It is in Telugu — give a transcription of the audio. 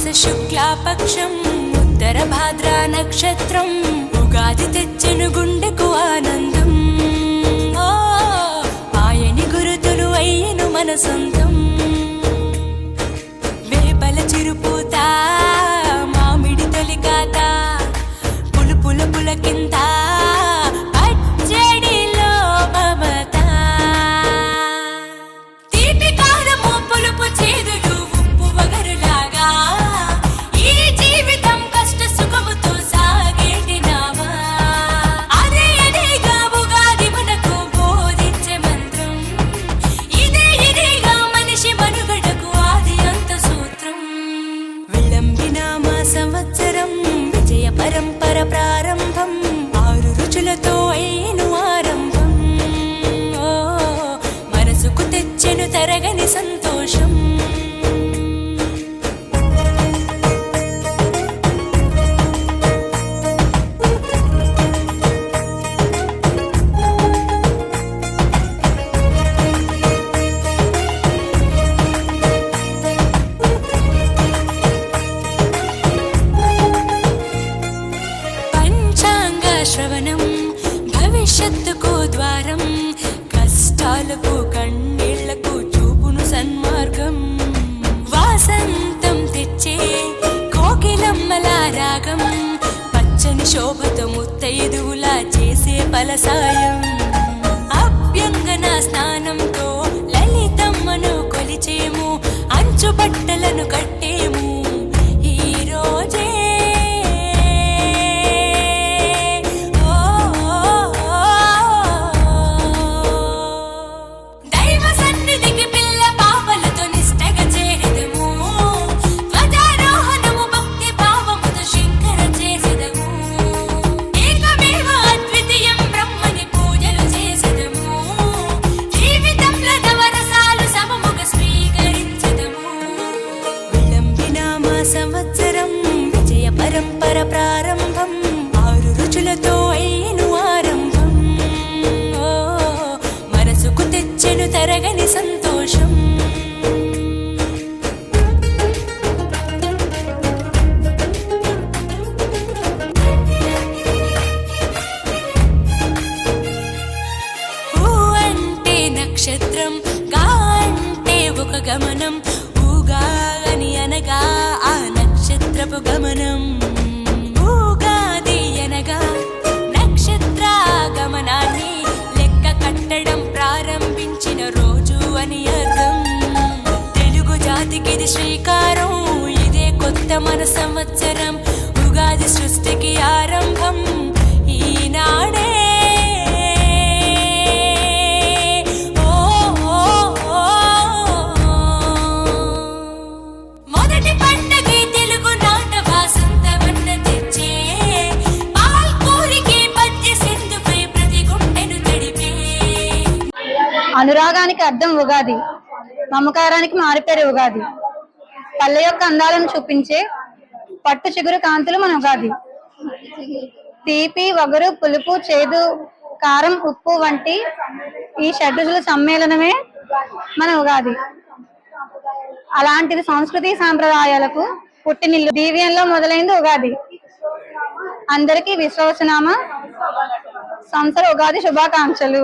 మాఘమాస శుక్లాపక్షం ఉత్తర భాద్రా నక్షత్రం ఉగాది తెచ్చెను గుండెకు ఆనందం. ఆయని గురుతులు అయ్యను మన సొంతం. వేపల చిరుపూత మామిడి తొలికాత పులుపుల పులకింత పచ్చడిలో మమత. తీపి కారము పులుపు చేదులు ఉప్పు వగరులాగా ఈ జీవితం కష్ట సుఖముతో సాగేటి నావా. అదే అదేగా ఉగాది మనకు బోధించే మంత్రం. ఇదేగా మనిషి మనుగడకు ఆది అంత సూత్రం. విళంబినామ సంవత్సరం విజయ పరంపర ప్రారంభం. 6 రుచులతో అయ్యను ఆరంభం. మనసుకు తెచ్చెను తరగని సంతోషం. పంచాంగ శ్రవణం భవిష్యత్తుకు ద్వారం. కష్టాలకు కన్నీళ్లకు చూపును సన్మార్గం. వాసంతం తెచ్చే కోకిలమ్మల రాగం. పచ్చని శోభతో ముత్తైదువులా చేసే ఫలసాయం. అభ్యంగన స్నానంతో లలితమ్మను కొలిచేము. అంచు బట్టలను కట్టేము ఈ రోజే. దైవ సన్నిధికి పిల్ల పాపలతో నిష్టగా చేరెదము. ధ్వజారోహణము భక్తి భావముతో శంకర చేసెదము. ఏకమేవ అద్వితీయం బ్రహ్మని పూజలు చేసెదము. జీవితంలో నవరసాలు సమముగా స్వీకరించెదము. విళంబినామ సంవత్సరం విజయ పరంపర ప్రారంభం. 6 రుచులతో అయ్యను ఆరంభం. మనసుకు తెచ్చెను తరగని సంతోషం. ఊ అంటే నక్షత్రం, గా అంటే ఒక గమనం. ఊగా అని అనగా ఆ నక్షత్రపు గమనం. ఊగాది అనగా నక్షత్ర గమనాన్ని లెక్క కట్టడం ప్రారంభించిన రోజు అని అర్థం. తెలుగు జాతికిది శ్రీకారం. ఇదే కొత్త మన సంవత్సరం. ఉగాది సృష్టికి ఆరంభం ఈనాడే. ఓ ఓ, ఓ, ఓ. మొదటి పండగే తెలుగు నాట వాసంత వన్న తెచ్చే. పాల్కూరికి పద్య సింధుపై ప్రతి గుండెను తడిపే. అనురాగానికి అర్థం ఉగాది, మమకారానికి మారిపేరు ఉగాది. పల్లె యొక్క అందాలను చూపించే పట్టు చిగురు కాంతులు మన ఉగాది. తీపి వగరు పులుపు చేదు కారం ఉప్పు వంటి ఈ షడ్రుచుల సమ్మేళనమే మన ఉగాది. అలాంటిది సంస్కృతి సాంప్రదాయాలకు పుట్టినిల్లు. దీవ్యంలో మొదలైంది ఉగాది. అందరికీ విశ్వవసనామ సంవత్సర ఉగాది శుభాకాంక్షలు.